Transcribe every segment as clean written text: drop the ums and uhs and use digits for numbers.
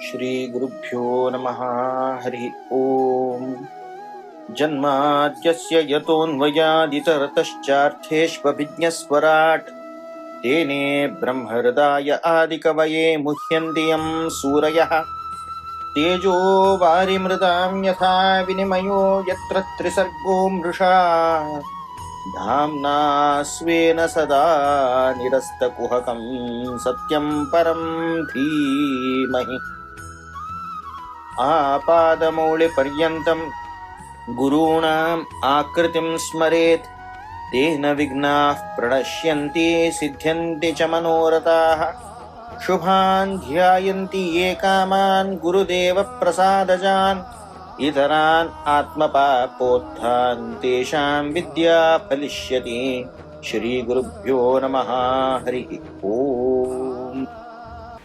श्री गुरुभ्यो नमः। हरि ओम। जन्माद्यस्य यतोऽन्वयादितरतश्चार्थेष्वभिज्ञस्वराट् तेने ब्रह्महृदाय आदिकवये मुह्यन्ति यं सूरयः। तेजो वारिमृदां यथा विनिमयो यत्र त्रिसर्गो मृषा धाम्ना स्वेन सदा निरस्तकुहकं सत्यं परं धीमहि। आपादमौलिपर्यन्तं गुरूणाम् आकृतिं स्मरेत् तेन विघ्नाः प्रणश्यन्ति सिद्ध्यन्ति च मनोरथाः। शुभान् ध्यायन्ति ये कामान् गुरुदेवप्रसादजान् इतरान् आत्मपापोत्थान् तेषां विद्या फलिष्यति। श्रीगुरुभ्यो नमः। हरि ओम।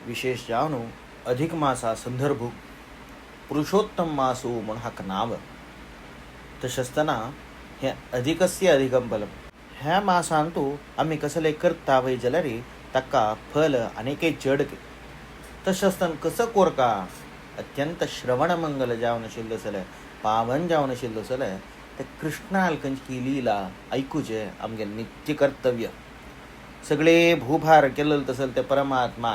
विशेष जाणू अधिक मासा संदर्भ पुरुषोत्तम मासू म्हणून हाक नाव तशस्तना हे अधिकस्य अधिकं बलम ह्या मासांतू आम्ही कसले करता वय जलरी तक्का फल अनेके चढके तशस्तन कसं कोरका अत्यंत श्रवण मंगल जावन शिल्लसल पावन जावन शिल्लसल ते कृष्णाल कंचकी लीला ऐकूचे आमगे नित्य कर्तव्य। सगळे भूभार केलेलं तसल ते परमात्मा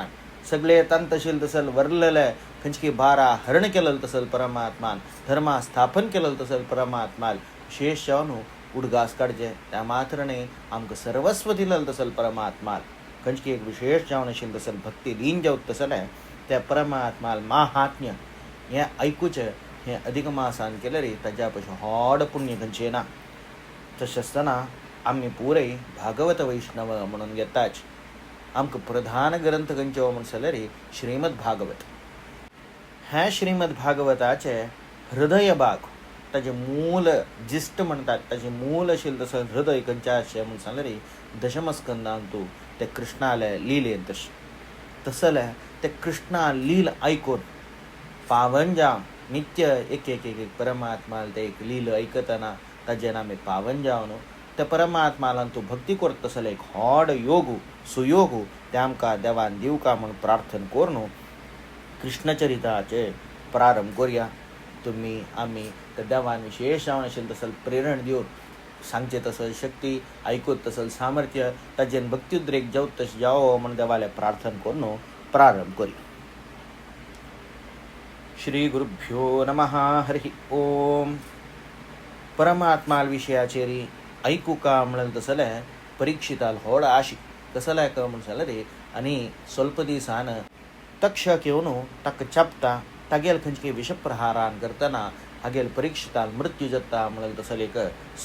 सगळे तंतशील तसल वरलेले खंचकी बारा हरण केलेलं तसल परमात्मान धर्मा स्थापन केलेलं तसल परमात्माल विशेष जावनू उडगास काढजे त्या मात्रने आमक सर्वस्व दिलेलं तसल परमात्माल खंचकी एक विशेष जावन असेल तसल भक्ती लीन जावत तसल त्या परमात्माल महात्म्य हे ऐकूचे हे अधिक मासान केले रे ताज्यापासून हॉड पुण्य खंचे ना तशस्तना आम्ही पुरे भागवत वैष्णव म्हणून घेताच आमक प्रधान ग्रंथ खंचो म्हणसले रे श्रीमद भागवत। ह्या श्रीमद भागवताचे हृदय भाग ताचे मूल जिष्ट म्हणतात ताचे मूल असेल तसं हृदय खंच्या अशें म्हणून सांगले रे दशमस्कंदांतू ते कृष्णाले लिलेन तसले ते कृष्णा लील ऐकून पावन जावन नित्य एक एक एक परमात्माल ते एक लील ऐकतना ताजे नामे पावन जावन त्या परमात्माला तू भक्ती करत तसले एक हॉड योगू सुयोगू ते आमकां देवान दिवका म्हणून प्रार्थना करून कृष्णचरिताचे प्रारंभ करूया। तुम्ही आम्ही त्या देवान विशेष जावन असेल तसल प्रेरण दिवन सांगचे तसल शक्ती ऐकूत तसल सामर्थ्य ताजेन भक्त्युद्रेक जावत तशें जावो म्हणून देवाले प्रार्थना करून प्रारंभ करूया। श्री गुरुभ्यो नमः। हरि ओम। परमात्माल विशयाचेरी ऐकू का म्हणल तसले परीक्षिताल होड आशी कसले का म्हणून सांगले रे आणि स्वल्प दिसान तक्षक येवन ताका चापता तागेल खंयचे विषप्रहारान करतना हागेल परीक्षिताल मृत्यू जाता म्हणल तसले एक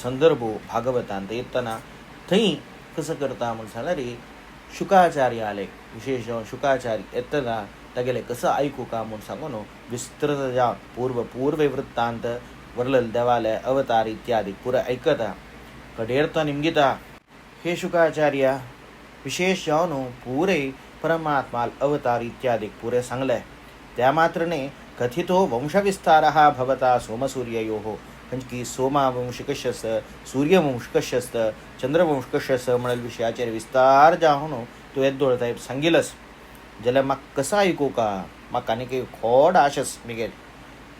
संदर्भ भागवतांत येतना थंय कसं करता म्हणून सांगले रे शुकाचार्य आले विशेष शुकाचार्य येतना तागेले कसं ऐकू का म्हणून सांगून विस्तृत जावन पूर्व वृत्तांत वर्लल देवालय अवतार इत्यादी पुरे ऐकता कडेर तो निमगिता हे शुकाचार्य विशेष जावन पुरे परमात्माल अवतार इत्यादी पुरे सांगले त्या मात्रने कथितो वंशविस्तारः भवता सोमसूर्ययोः खंचकी सोमावंशिकश्यस्त सूर्यवंशिकश्यस्त चंद्रवंशिकश्यस्त म्हणल विषयाचेर विस्तार जावन तू येद्दोळ टायप सांगिलस जाल्यार म्हाका कसं ऐकू का म्हाका आनीक खोड आशस मिगेल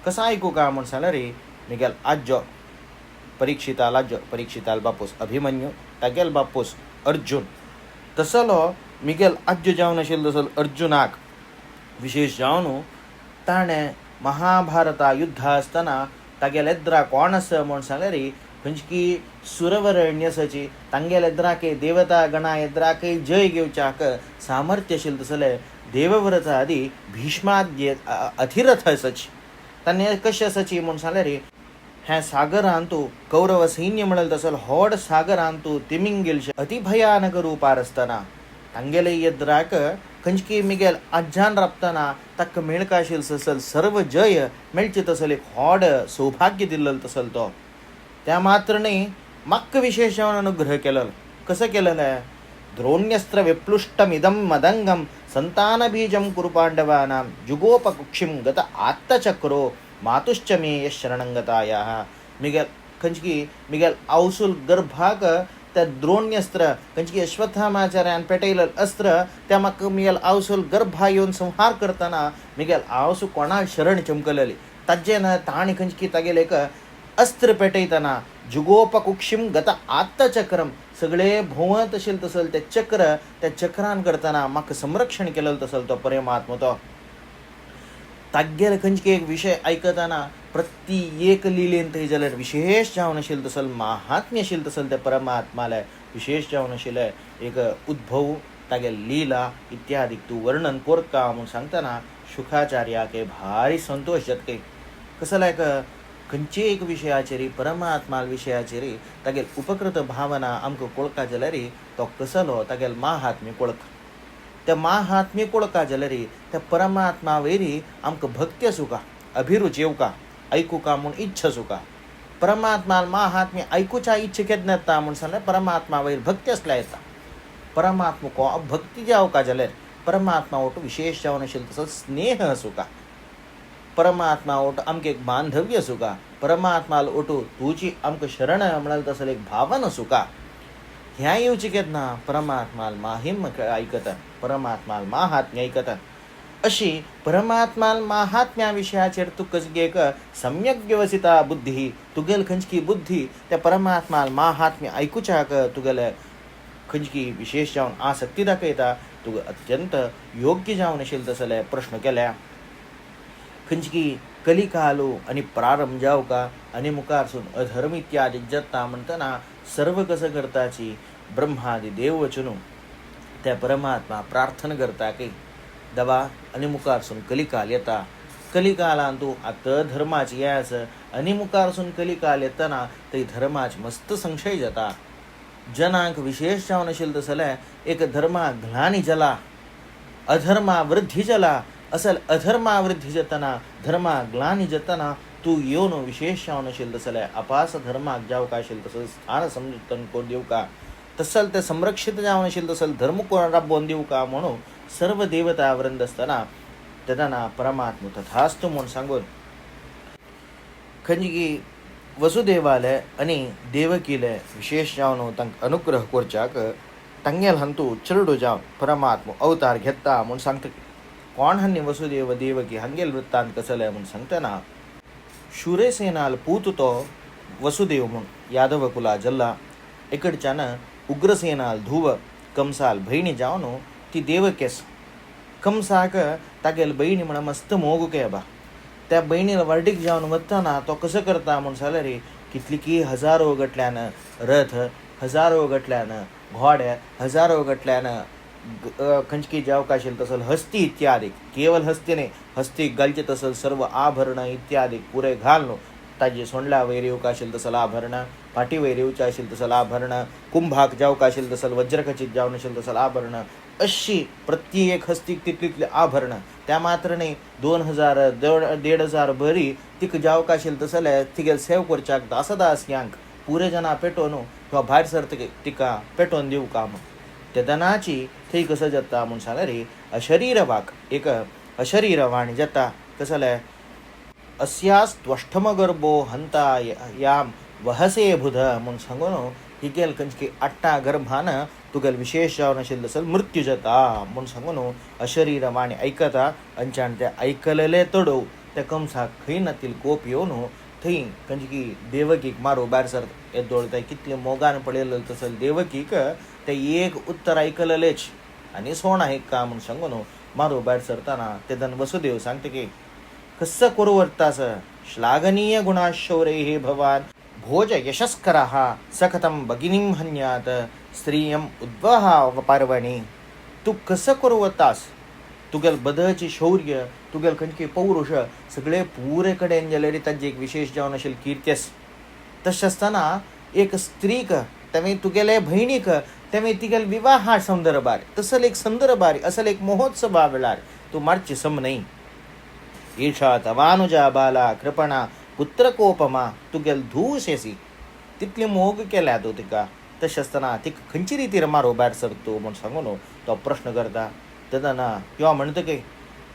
कसं ऐकू का म्हण सांगले रे मिगेल आज्जो परीक्षिताल बापूस अभिमन्यू तागेल बापूस अर्जुन तसलो मिगेल आज्जो जावन आशिल्लो तसलो अर्जुनाक विशेष जावन ताणें महाभारता युद्ध आसतना तागेल येद्रा कोण आसा म्हण सांगले रे खंयची सुरवरण्यसाची तांगेल येद्राके देवता गणा येद्राके जय घेवच्याक सामर्थ्य आशिल्लें तसलें देवव्रत आदी भीष्माद्य अथिरथ आसाची ताणें कशें आसाची म्हूण सांगले रे ह्या सागरांतू कौरव सैन्य म्हणल तसल होड सागरांतू तिमिंगिलशे अति भयानक रूपार आसतना तांगेले येद्राक खंयची मिगेल आज्जान राबतना ताका मेळका आशिल्लो तसल सर्व जय मेळचे तसल एक होड सौभाग्य दिल्लो तसल तो त्या मात्रने म्हाका विशेष जावन अनुग्रह केलो कसं केलेलं द्रोण्यस्त्र विप्लुष्टमिदं मदंगम संतानबीजं कुरु पांडवानां जुगोपकुक्षिं गत आत्तचक्रो मातुश्च मे यशरणंगतायाः मिगेल खंयची मिगेल औसूल गर्भाक त्या द्रोण्यस्त्र खंयची अश्वत्थामाचार्यान पेटयलेलं अस्त्र त्या म्हाका मिगेल आवसूल गर्भा येवन संहार करतना मिगेल आवसू कोणा शरण चमकलेली ताजेन ताणी खंयची तागेले एक अस्त्र पेटयतना जुगोपकुक्षिम गता आत्तचक्रम सगळे भोंवत आशिल्ले तसल ते चक्र त्या चक्रान करतना म्हाका संरक्षण केलेलो तसल तो परमात्मा तो तागेर खंयची एक विशय आयकतना प्रत्येक लिलेन थंय जाल्यार विशेष जावन आशिल्ले तसल महात्म्य आशिल्ले तसल ते परमात्माले विशेष जावन आशिल्ले एक उद्भव तागे लीला इत्यादी तूं वर्णन कोरता म्हूण सांगतना शुकाचार्याक भारी संतोष जातके कसं लायक खंयचे एक विशयाचेर परमात्मा विशयाचेर तागेल उपकृत भावना आमकां कळका जाल्यार तो कसलो तागेल महात्म्य कळक त्या महात्म्य कळका जाल्यार त्या परमात्मा वयरी आमकां भक्ती आसूं अभिरुच येवका ऐकुका म्हूण इच्छा आसूं परमात्मा महात्म्य ऐकुच्या इच्छा केन्ना येता म्हूण सांगल्यार परमात्मा वयर भक्ती आसल्या येता परमात्मा को भक्ती जावका जाल्यार परमात्मा ओट विशेष जावन आशिल्लो तसो स्नेह आसूं परमात्मा ओट आमकां एक बांधव्य आसूं परमात्मा ओटू तुजी आमकां शरण म्हणाल तसो एक भावन आसूं ह्या येवचें केन्ना परमात्मा माहिम आयकता परमात्मा महात्म्य आयकता अशी परमात्मा महात्म्या विशयाचेर तुका एक सम्यक व्यवसिता बुद्धी तुगेल खंयची बुद्धी त्या परमात्मा महात्म्य आयकुच्याक तुगेले खंयची विशेष जावन आसक्ती दाखयता तुका अत्यंत योग्य जावन आशिल्ले तसले प्रश्न केल्या खंयची कलिकालो आनी प्रारंभ जावका आनी मुखारसून अधर्म इत्यादी जत्ता म्हणटना सर्व कसं करताची ब्रह्मादी देव वचून त्या परमात्मा प्रार्थना करता की दवा आनी मुखारसून कलिकाल येता कलिकालान तूं आतां धर्माची येस आनी मुखारसून कलिकाल येतना थंय धर्माचे मस्त संशय जाता जनांक विशेष जावन आशिल्ले तसले एक धर्मा ग्लानी जाला अधर्मा वृद्धी जाला असल अधर्मा वृद्धी जातना धर्मा ग्लानी जातना तूं येवन विशेष जावन आशिल्ले तसले अपास धर्माक जावका आशिल्ले तसले स्थान समजून कोण दिवका तसल ते संरक्षीत जावन आशिल्ले तसल धर्म कोण राबोवन दिवका म्हणून सर्व देवता वृंद असतना तेदना परमात्मा तथास्तु म्हूण सांगून खंयची वसुदेवाले आनी देवकीले विशेष जावन तांकां अनुग्रह करच्याक तांगेल हंतू चरडो जावन परमात्मा अवतार घेता म्हूण सांगता कोण हन्नी वसुदेव देवकी हंगेल वृत्तांत कसले म्हूण सांगतना शूरसेनाल पूत तो वसुदेव म्हूण यादव कुला जल्ला इकडच्यान उग्रसेनाल धुव कंसाल भयणी जावन ती देवकेस कंसाक तागेल भयणी म्हण मस्त मोग केबा त्या भयणीला वर्डीक जावन वतना तो कसो करता म्हूण जाल्यार कितली हजारो गटल्यान रथ हजारो गटल्यान घोडे हजारो गटल्यान खंयची जावका आशिल्ले तसल हस्ती इत्यादी केवल हस्ती न्ही हस्तीक घालचे तसल सर्व आभरण इत्यादी पुरे घालून ताजे सोंडल्या वयर येवका आशिल्ले तसल आभरण फाटी वयर येवचे आशिल्ले तसल आभरण कुंभाक जावका आशिल्ले तसल वज्रखचीत जावन आशिल्ले तसल आभरण अशी प्रत्येक हस्तीक तितली आभरण त्या मात्र न्ही 2000-1500 भरी तिक जावका आशिल्ले तसले तिगेल सेव करच्याक दासदास यांक पुरे जना पेटोवन किंवा भायर सरतके तिका पेटोवन दिवका म्हूण त्या दनाची थंय कसो जाता म्हूण सांगल्यार अशरीरवाक एक अशरीरवाणी जाता कसले अस्यास्त्वष्टमगर्भो हंता याम वहसे बुध म्हूण सांगून हिगेल खंयची 8 गर्भान तुगेल विशेष जावन आशिल्ले तसल मृत्यू जाता म्हूण सांगून अशरीरवाणी आयकता अंच्यान ते आयकलेले तडव त्या कंसाक खंय नातील कोप येवन थंय खंयची देवकीक मारो भायर सरता येदोळ ते कितले मोगान पडलेले तसल देवकीक ते एक उत्तर आयकलेलेच आनी सोण आयका म्हूण सांगून मारो भायर सरतना तेदन वसुदेव सांगता की कस्स कुरुवर्तास श्लाघनीय गुणाशौरे हे भवान भोज यशस्करः सखतं भगिनीं हन्यात स्त्रियम उद्वहा पर्वणी तू कसं कुरुवर्तास तुगेल बदची शौर्य तुगेल खंयची पौरुष सगळे पुरे कडेन जाल्यार ताजी एक विशेष जावन आशिल्ली कीर्त्यस तशें आसतना एक स्त्रीक तेमी तुगेले भयणीक तेमी तिगेल विवाहा संदर्भार तसल एक संदर्भार असल एक महोत्सवा वेळार तूं मारची सम न्ही ईशा तवानुजा बाला कृपणा पुत्रकोपमा तुगेल धूशेसी तितली मोग केल्या तूं तिका तशें आसतना तिका खंयची रितीर मारो भायर सरतो म्हूण सांगून तो प्रश्न करता तेदना किंवा म्हणटकी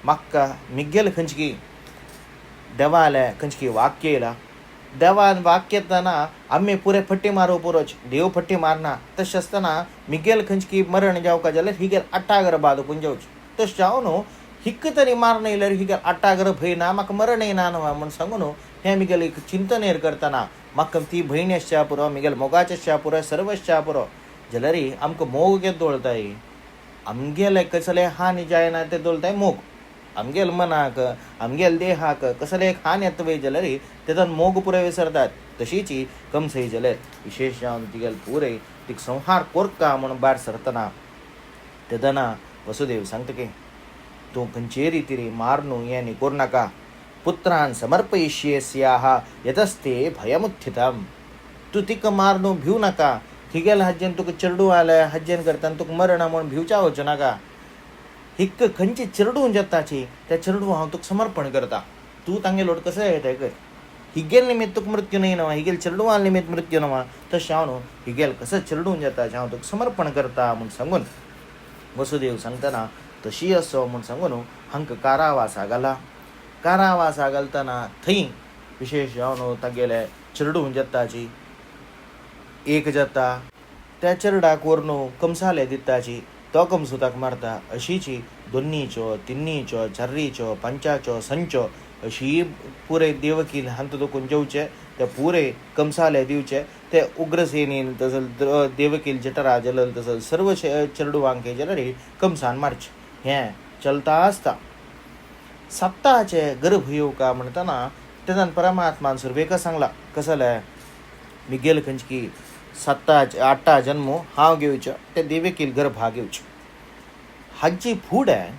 म्हाका मिगेल खंयची देवाले खंयची वाक्य येयला देवान वाक्यताना आम्ही पुरे फट्टी मारू पुरोच देव फट्टी मारना तशें आसतना मिगेल खंयची मरण जावका जाल्यार हिगेल आट्टागर बाद पुंजवच तशें जाव न्हू हिक्क तरी मारना येयल्यार हिगेल आट्टागर भंय ना म्हाका मरण येना न्हू म्हण सांगून हें मिगेल एक चिंतनेर करतना म्हाका ती भयण आसच्या पुरो मिगेल मोगाचें आसच्या पुरो सर्व आसच्या पुरो जाल्यार आमकां मोग घेत दवरताय आमगेले कसले हानी जायना ते दवरताय मोग आमगेल मनाक आमगेल देहाक कसले एक हान येता वय जाल्यार तेदान मोग पुरे विसरतात तशीच कमसय जाल्यार विशेश जावन तिगेल पुरे तीक संहार कोरका म्हणून भायर सरतना तेदना वसुदेव सांगता की तूं खंयचे रितीरी मार न्हू हें न्ही कोर नाका पुत्रान समर्पयिष्येस्याः यतस्ते भयमुत्थितम तूं तिका मार न्हू भिव नाका तिगेल हाजेन तुका चेडू आल्या हाजेन करतना तुका मरणा म्हणून भिवच्या वचूं नाका हिक्क खंयची चेडू जाताची त्या चेडू हांव तुका समर्पण करता तूं तांगे लोट कसो येता कर हिगेल निमित्त तुका मृत्यू न्ही नवा हिगेल चेडूवाल निमित्त मृत्यू नवा तशें हांव न्हू हिगेल कसो चेडू जाताचें हांव तुका समर्पण करता म्हूण सांगून वसुदेव सांगतना तशी असो म्हूण सांगून हांकां कारावासा घाला कारावासा घालतना थंय विशेश जावन तागेले चेडू जाताची एक जाता त्या चेडूक व्हरून कमसाले दिताची तो कमसुताक मारता अशीची दोन्नीचो तिन्नीचो चारीचो पंचाचो संचो अशी पुरे देवकील हांत दोकून जेवचे ते पुरे कमसाले दिवचे ते उग्रसेनीन तसल देवकील जठरा जलल तसल सर्व चेडूवांक जाल्यार कमसान मारचे हें चलता आसता सप्ताहाचे गर्भ येवका म्हणटना तेदान परमात्मान सुरवेका सांगला कसले मिगेल खंयची 8 जन्म हांव घेवचो ते देवकील गर्भा घेवचो हाची फुडें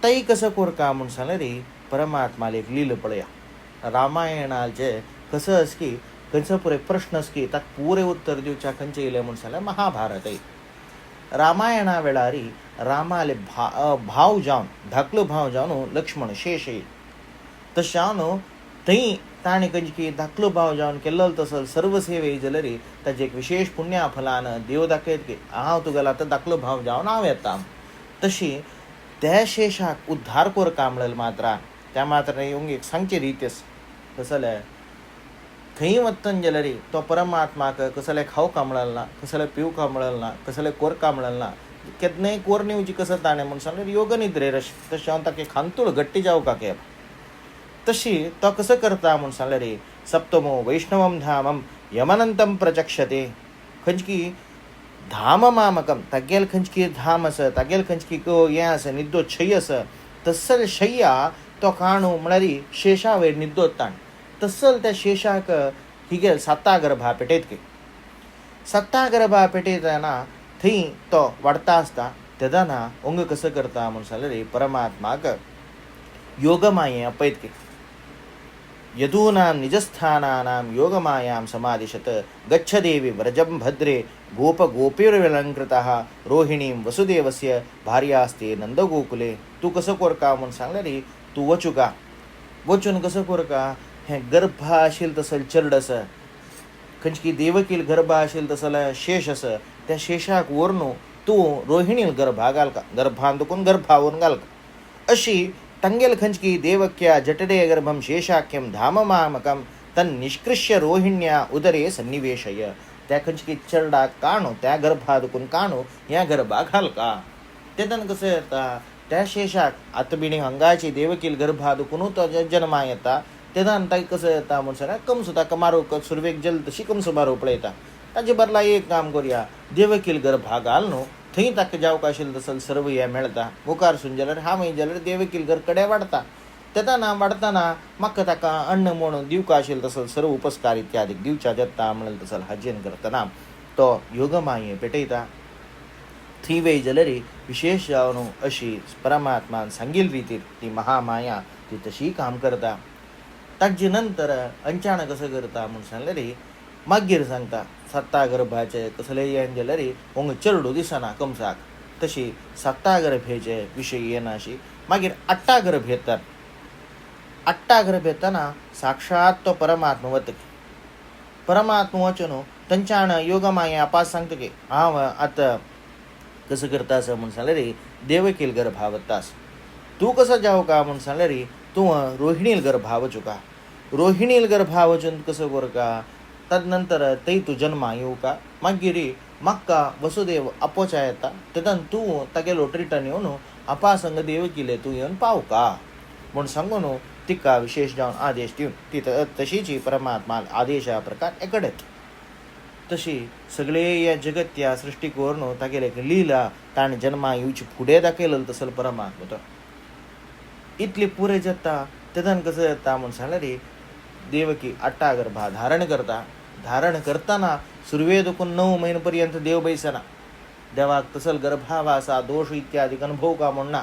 तई कसं कोरका म्हूण सांगल्यार परमात्माल एक लील पळया रामायणाचे कसं आस की खंयचो पुरे प्रश्न आस की ताका पुरे उत्तर दिवच्या खंयचे येयले म्हूण सांगल्यार महाभारत रामायणा वेळार रामाले भाव जावन धाकलो भाव जावन लक्ष्मण शेष येयलो तशें हांव थंय ताणें खंयची धाकलो भाव जावन केल्लो तसो सर्व सेवे जाल्यार ताजे एक विशेष पुण्या फलान देव दाखयत की हांव तुगेलो आतां धाकलो भाव जावन हांव येता तशी त्या शेषाक उद्धार कोर कामळल मात्र त्या मात्र येवंक एक सांगचे रीत कसले खंय वतन जाल्यार तो परमात्माक कसले खावंक मेळल ना कसले पिवंक मेळल ना कसले कोरक मेळल ना केन्नाय कोर नेवची कसो ताणें म्हूण सांगल्यार योग निद्रेर तशें हांव ताका खांतूळ गट्टी जावका केप तशी तो कसो करता म्हूण सांगल्यार सप्तमो वैष्णवम धामम यमनंतम प्रचक्षते खंयची धाम मामकम तागेल खंयची धाम आसा तागेल खंयची हें आसा निद्दो शय्य आसा तसल शय्या तो काणू म्हळ्यार शेषा वयर निद्दोत ताण तसल त्या शेषाक हिगेल 7 गर्भा पेटयत की 7 गर्भा पेटयतना थंय तो वाडता आसता तेदाना अंग कसो करता म्हूण सांगल्यार परमात्माक योगमाये आपयत की यदूनां निजस्थानानां योगमायां समादिशत गच्छदेवी व्रजं भद्रे गोपगोपीर्विलङ्कृतः रोहिणीं वसुदेवस्य भार्यास्ते नंदगोकुले तूं कसो कोरका म्हूण सांगल्यार तूं वचुका वचून कसो कोरका हें गर्भ आशिल्लो तसो चेडू आसा खंयची देवकील गर्भ आशिल्लो तसलो शेष आसा त्या शेषाक व्हरून तूं रोहिणील गर्भा घालका गर्भान दुखून गर्भा व्हरून घालका अशी तंगेल खंयची देवक्या जठरे गर्भम शेषाख्यम धाम मामकम तन्निष्कृष्य रोहिण्या उदरे सन्निवेशय त्या खंयची चेडाक काणू त्या गर्भा दुखून काणू ह्या गर्भा घालका तेदन कसो येता त्या शेषाक आतबिणी हंगाची देवकील गर्भा दुखून तो जन्मा येता तेदान ताका कसो येता म्हूण सांगल्यार कमसो ताका मारूंक सुरवेक जल तशी कमसो मारूंक पळयता ताजे बदला एक काम करुया देवकील गर्भा घाल न्हू थंय ताका जावका आशिल्लो तसो सर्व हें मेळटा मुखारसून जाल्यार हांवें जाल्यार देवकील घर कडेन वाडटा तेदाना वाडटाना म्हाका ताका अन्न म्हणून दिवका आशिल्लो तसो सर्व उपस्कार इत्यादी दिवच्या येता म्हणून तसो हाजेन करतना तो योगमाये पेटयता थंय वेळ जाल्यार विशेष जावन अशी परमात्मान सांगिल्ले रितीर ती महामाया ती तशी काम करता ताजे नंतर अंचाण कसो करता म्हूण सांगल्यार मागीर सांगता 7 गर्भाचे कसले येन जाल्यार अंग चेडू दिसना कमसाक तशी 7 गर्भेचे विशय येनाशी मागीर 8 गर्भ येतात 8 गर्भ येतना साक्षात तो परमात्मा वता परमात्मा वचून थंयच्यान योगमाया आपास सांगता की हांव आतां कसो करता आसा म्हूण सांगल्यार देवकील गर्भा वतास तूं कसो जावका म्हूण सांगल्यार तूं रोहिणील गर्भा वचुका रोहिणील गर्भा वचून कसं गोरका तदनंतर तै तू जन्मा येऊ का मागिरी मक्का वसुदेव अपोचा येता तेदन तू तागेलो ट्रिटन येऊन अपासंग देव किले तू येऊन पाव का म्हूण सांगून तिका विशेष जावन आदेश दिवन ती तशीची परमात्मा आदेशा प्रकार एकडेत तशी सगळे या जगत या सृष्टीक वरून तागेले लिहिला ताणे जन्मा येवची फुडें दाखयलेलं तसं परमात्मा तो इतली पुरे जाता तेदन कसं जाता म्हूण सांगलें रे देवकी 8 गर्भा धारण करताना सुरवे दुखून 9 महिन्यापर्यंत देव बैसना देवाक तसल गर्भावासा दोष इत्यादी अनुभव का म्हणना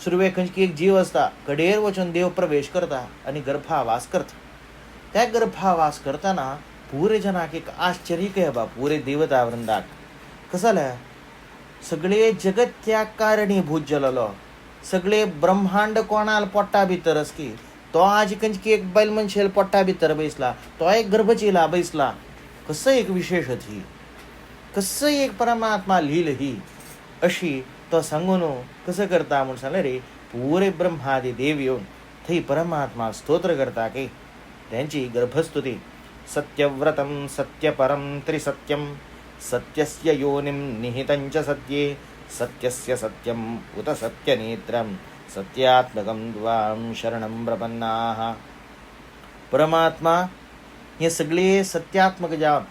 सुरवे खंयची एक जीव असता कडेर वचून देव प्रवेश करता आणि गर्भावास करता त्या गर्भावास करताना पुरे जनाक एक आश्चर्य कहे बा पुरे देवता वृंदाक कसं जालें सगळे जगत त्या कारणीभूत जालोलो सगळे ब्रह्मांड कोणाल पोट्टा भितरच की तो आज खंयची एक बैल मनशेल पोट्टा भितर बैसला तो एक गर्भचिला बैसला कसं एक विशेष ही कसं एक परमात्मा लिहिल ही अशी तो सांगून कसं करता म्हणून सांगलें रे पुरे ब्रह्मादी देव येऊन थंय परमात्मा स्तोत्र करता की त्यांची गर्भस्तुती सत्यव्रतं सत्यपरं त्रिसत्यं सत्यस्य योनिं निहितं सत्ये सत्यस्य सत्यम उत सत्यनेत्रं सत्यात्मकं द्वां शरणं प्रपन्नाः परमात्मा हे सगळे सत्यात्मक जावन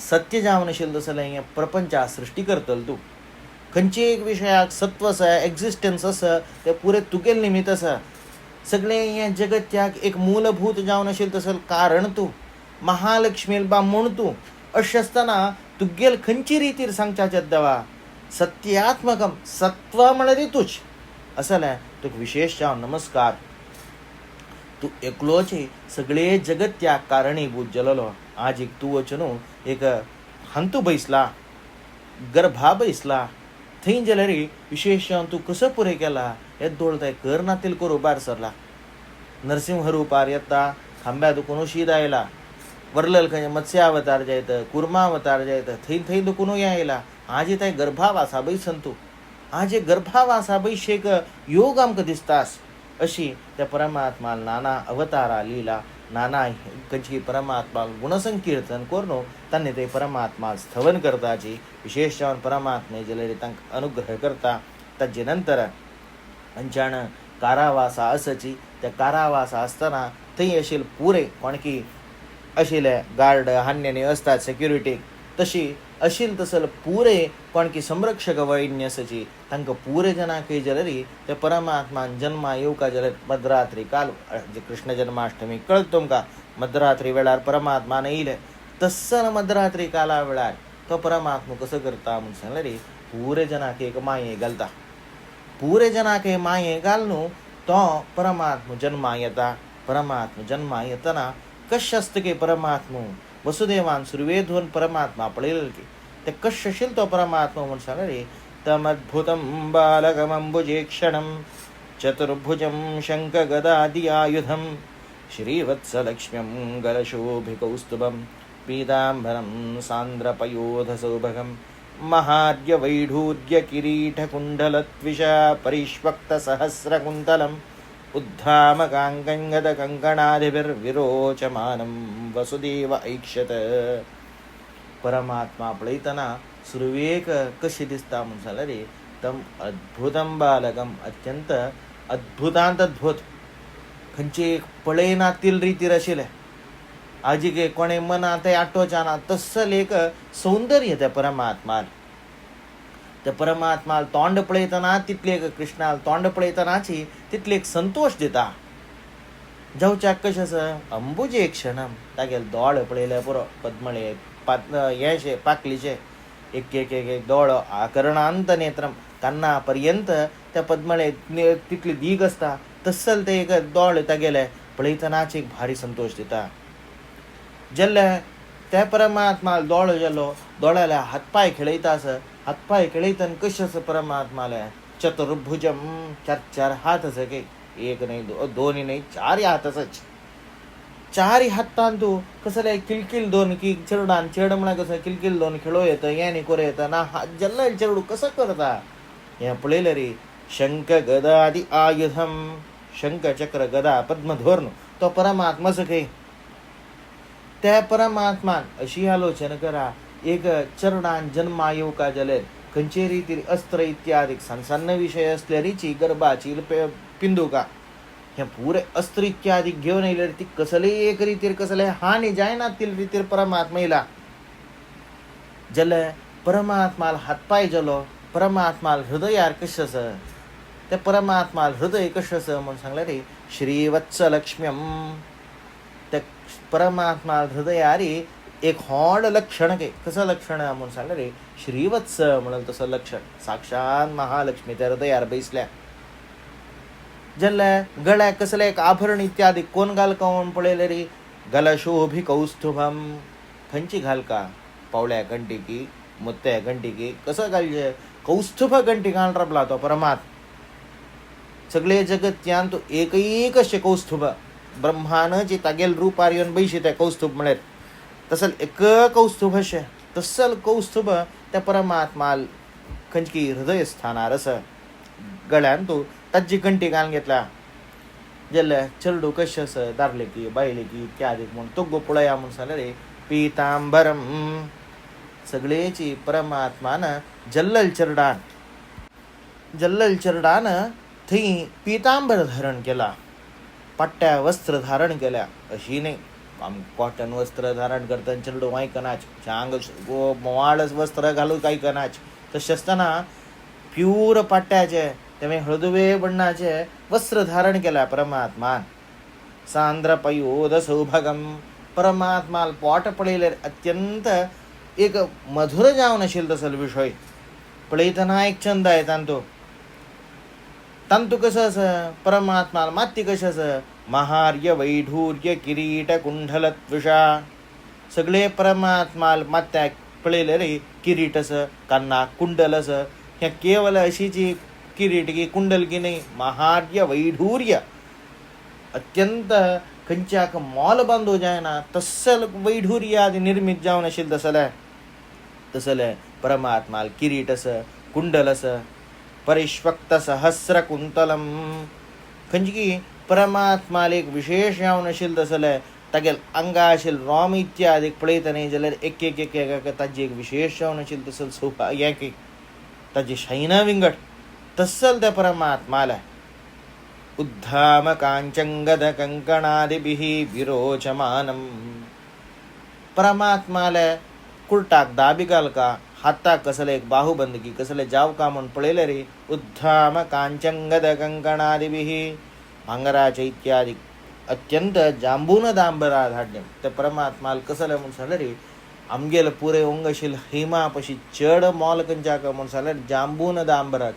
सत्य जावन आशिल्लें तसलें हें प्रपंचा सृष्टी करतलो तूं खंयचे एक विशयाक सत्व आसा एक्झिस्टन्स आसा तें पुरे तुगेल निमित्त आसा सगळें हें जगत्याक एक मूलभूत जावन आशिल्लें तसलें कारण तूं महालक्ष्मी बा म्हूण तूं अशें आसतना तुगेल खंयची रितीर सांगच्याचें देवा सत्यात्मकम सत्व म्हळ्यार तूच असलें तुका विशेष जावन नमस्कार तू एकलोच सगळे जगत त्या कारणीभूत जालोलो आज एक तू वचून एक हंतू बैसला गर्भा बैसला थंय जाल्यार विशेष जावन तू कसो पुरे केला हे दोळताय कर नातील करू भायर सरला नरसिंह रुपार येता खांब्या दुखून शीद आयला वर्लल खंय मत्स्य अवतार जायत कुर्मा अवतार जायत थंय थंय दुखून आयला आज थंय गर्भावासा बैसन तू आज गर्भावासा बैशेक योग आमकां दिसतास अशी त्या परमात्मा नाना अवतारा लिहिला नाना खंयची परमात्मा गुणसंकीर्तन करून तांणी ते परमात्मा स्थवन करताची विशेष जावन परमात्मे जाल्यार तांकां अनुग्रह करता ताजे नंतर अंचाण कारावासा आसची त्या कारावासा आसतना थंय आशिल्ले पुरे कोणकी आशिल्ले गार्ड हान्यनी असतात सेक्युरिटीक तशी आशिल्ले तसल पुरे कोणकी संरक्षक वैन्य आसची तांकां पुरे जनाक जाल्यार ते परमात्मान जन्मा येवका जाल्यार मध्यरात्री काल जे कृष्ण जन्माष्टमी कळत तुमकां मध्यरात्री वेळार परमात्मान येयले तस्सन मध्यरात्री काला वेळार तो परमात्मा कसो करता म्हूण सांगल्यार पुरे जनाक एक माये घालता पुरे जनाक हे माये घालून तो परमात्मा जन्मा येता परमात्मा जन्मा येतना कशें आसता की परमात्मा वसुदेवान सुर्वेध्वन परमात्मा पळयलें की ते कशें आशिल्लो तो परमात्मा म्हूण सांगल्यार तमद्भुतं बालकमम्बुजेक्षणं चतुर्भुजं शङ्खगदादि आयुधं श्रीवत्सलक्ष्म्यं गलशोभिकौस्तुभं पीताम्बरं सान्द्रपयोधसौभगं महार्यवैढूर्यकिरीटकुण्डलत्विषा परिष्वक्तसहस्रकुन्तलम् उद्धामकाङ्कङ्गदकङ्कणादिभिर्विरोचमानं वसुदेव ऐक्षत परमात्मा पळयतना सुरवेक कशी दिसता म्हूण जाल्यार तम अद्भुतं बालकम अत्यंत अद्भुतांत अद्भुत खंयची पळयनातील रितीर आशिल्लें आजीक कोणें मना ते आठोवचा ना तस्सल एक सौंदर्य त्या परमात्मार त्या परमात्माल तोंड पळयतना तितले कृष्णाल तोंड पळयतनाची तितले एक संतोष दिता जावच्याक कशें आसा अंबुजे क्षणम तागेले दोळ पळयले पुरो पद्मळे हेशे पाकलीचे एक एक एक दोळ आकरणांत नेत्रम कान्ना पर्यंत त्या पद्मळे तितली दीग आसता तस्सल ते एक दोळ तागेले पळयतनाच एक भारी संतोष दिता जाल्यार त्या परमात्मा दोळ जालो दोळ्याल्या हातपाय खेळयता आसा हातपाय खेळयतना कशें आसा परमात्माले चतुर्भुजम चार हात आसा की एक न्हय दोन न्हय 4 हात आसाच 4 हातान तूं कसले किलकिल दोन की चेडून चेड म्हणा कसं किलकिल दोन खेळो येता हें न्ही करूं येता ना हात जल्ला चेडू कसो करता हें पळयलें रे शंख गदादि आयुधम शंख चक्र गदा पद्मधोरण तो परमात्मा सखे. त्या परमात्मान अशी आलोचना करा. एक चरणान जन्मा येऊ का जले खंचे रीती अस्त्र इत्यादी सन्न विषय असल्यारीची गर्भाची पिंदू का हे पुरे अस्त्र इत्यादी घेऊन येईल ती कसले एक रीतीर कसले हानी जायनातील रीतीर परमात्मेला जल परमात्माला हातपाय जलो परमात्माला हृदयार कशस त्या परमात्माला हृदय कशस म्हणून सांगलं रे श्रीवत्स लक्ष्म्यम. त्या परमात्मा हृदयारी एक होड लक्षण के कसं लक्षण म्हणून सांगलं रे श्रीवत्स म्हणून तसं लक्षण साक्षात महालक्ष्मी त्या हृदयार बैसल्या. जल गळ्या कसलं एक आभरण इत्यादी कोण घाल काऊन पडेल रे गलशोभी कौस्तुभम खंची घाल का पावळ्या घंटी की मुत्त्या घंटी की कसं घालजे कौस्तुभ घंटी घाल रबला तो परमात्मा. सगळे जगत त्यान तो एकच कौस्तुभ ब्रह्मानं जे तागेल रूप आर्यन बैशी त्या कौस्तुभ म्हणत तसल एक कौस्तुभ शे तसल कौस्तुभ त्या परमात्मा खंचकी हृदय स्थानार अस गळ्यान तो ताजी घंटी घालून घेतला. जल्ल्या चरडू कशस दारले की बायले की इत्यादी म्हणून तो गोपळया म्हणून सांगले रे पीतांबरम. सगळेची परमात्मान जल्लल चरडान थई पीतांबर धारण केला पट्ट्या वस्त्र धारण केल्या. अशी नाही कॉटन वस्त्र धारण करताना चरडू वाई कनाच चांग वाळच वस्त्र घालू काही कनाच तसे असताना प्युर पट्ट्याचे त्यामुळे हळदुवे बण्णाचे वस्त्र धारण केला परमात्मान. सांद्र पयोद सौभागम परमात्माला पोट पडेले अत्यंत एक मधुर जावन असेल तसल विषय पळयतना एक छंद आहे तांतू कसं असं परमात्माला माती कशा असं महार्य वैढूर्य किरीट कुंडलत्विषा सगळे परमात्माला मात्या पळयले रे किरीट असं कान्ना कुंडल असं ह्या केवळ अशी जी किरीट की कुंडल की नाही महार्य वैढूर्य अत्यंत खंच्याक मॉल बांधू जायना तसल वैढूर्य आदी निर्मित जावन असेल तसल परमात्माला किरीट असं कुंडल असं परिष्वक्त सहस्र कुंतलम खंजकी परमात्माला एक विशेष जावन असेल तसलं तागेल अंगा असेल रोम इत्यादी पळयतना जाल्यार एक ताजी एक विशेष जावन असेल तसल सोफा एक ताजी शैना विंगट तसल त्या परमात्माला उद्धाम कांचंगद कंकणादिभिः विरोचमानम. परमात्माला कुर्टाक दाबी घाल का हाताक कसले एक बाहुबंदकी कसले जाव का म्हणून पळयले रे उद्धाम कांचंगद कंकणादिभिः भांगराचे इत्यादी अत्यंत जांबून दांबरा धाडणे त्या परमात्माला कसले म्हणून सांगले रे आमगेल पुरे ओंगशील हेमा पशी चड मोल कंचाक म्हणून सांगले जांबून दांबराक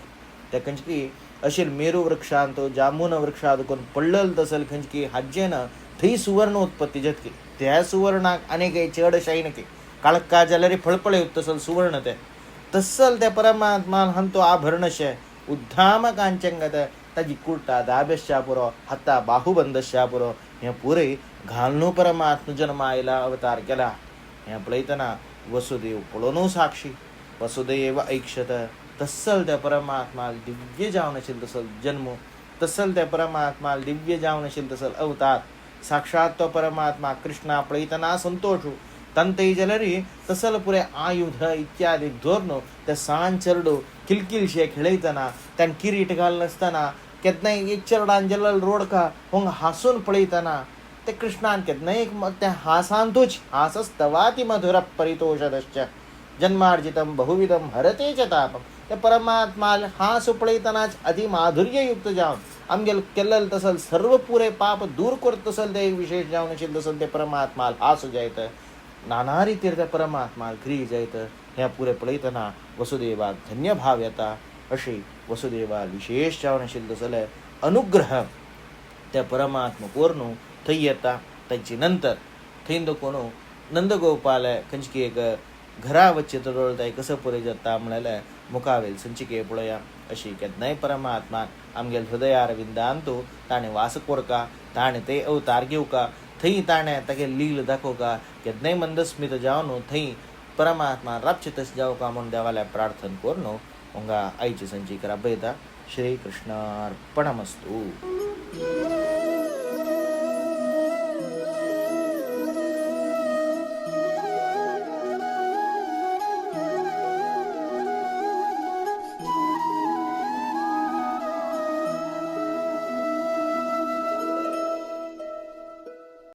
त्या खंचकी अशील मेरू वृक्षांत जांबून वृक्षात कोण पडल तसल खंचकी हाजेन थंय सुवर्ण उत्पत्ती जतकी त्या सुवर्णाक अनेक चड शाईनके काळका जाल्यार फळफळे तसल सुवर्ण ते तसल त्या परमात्मा हंतो आभरणशे उद्धाम कांचंगत ताजी कुर्ता दाब्यशा पुरो हाता बाहुबंदशा पुरो हे पुरे घालनू परमात्मा जन्म आयला अवतार केला. हे पळयतना वसुदेव पळोनू साक्षी वसुदेव ऐक्षत तसल त्या परमात्माला दिव्य जावन असेल तसल जन्म तसल त्या परमात्माला दिव्य जावन असेल तसल अवतार साक्षात तो परमात्मा कृष्णा पळयतना संतोष तंतई जलरी तसल पुरे आयुध इत्यादी धोरण त्या सांज चरडू किलकिलशे खेळयतना त्यान किरीट घालून असताना केदनाय एक चरडान जलल रोडका होंग हासून पळयतना ते कृष्णान केदनाय एक त्या हासांतूच हासस्तवाति मधुर परितोषदश्च जन्मार्जितम बहुविधम हरते च तापम. त्या परमात्मा हास पळयतनाच अति माधुर्ययुक्त जावन आमगेल केल्लेल तसल सर्व पुरे पाप दूर करत तसल ते एक विशेष जावन असेल तसल ते परमात्मा हास जायत नाना रितीर त्या परमात्मा ग्री जायत. ह्या पुरे पळयतना वसुदेवाक धन्य भाव येता अशी वसुदेवा विशेष जावन असेल तसल अनुग्रह त्या परमात्मा पोरनू थंय येता. ताची नंतर थंय कोणू नंदगोपाल खंचकी एक घरा वच्चे तडोळताय कसं पुरे जाता म्हणाल्या मुखावेल संचिके पळया अशी केदनाय परमात्मा आमगेल हृदयार विंदांतू ताणे वास कोरका ताणे ते अवतार घेवका थंय ताणे तागे लील दाखोवका केदनाय मंदस्मित जावन थंय परमात्मा रापचितस जावका म्हणून देवाल्या प्रार्थना करून उंगा आईची संचिकरा बेता. श्री कृष्णार्पणमस्तु.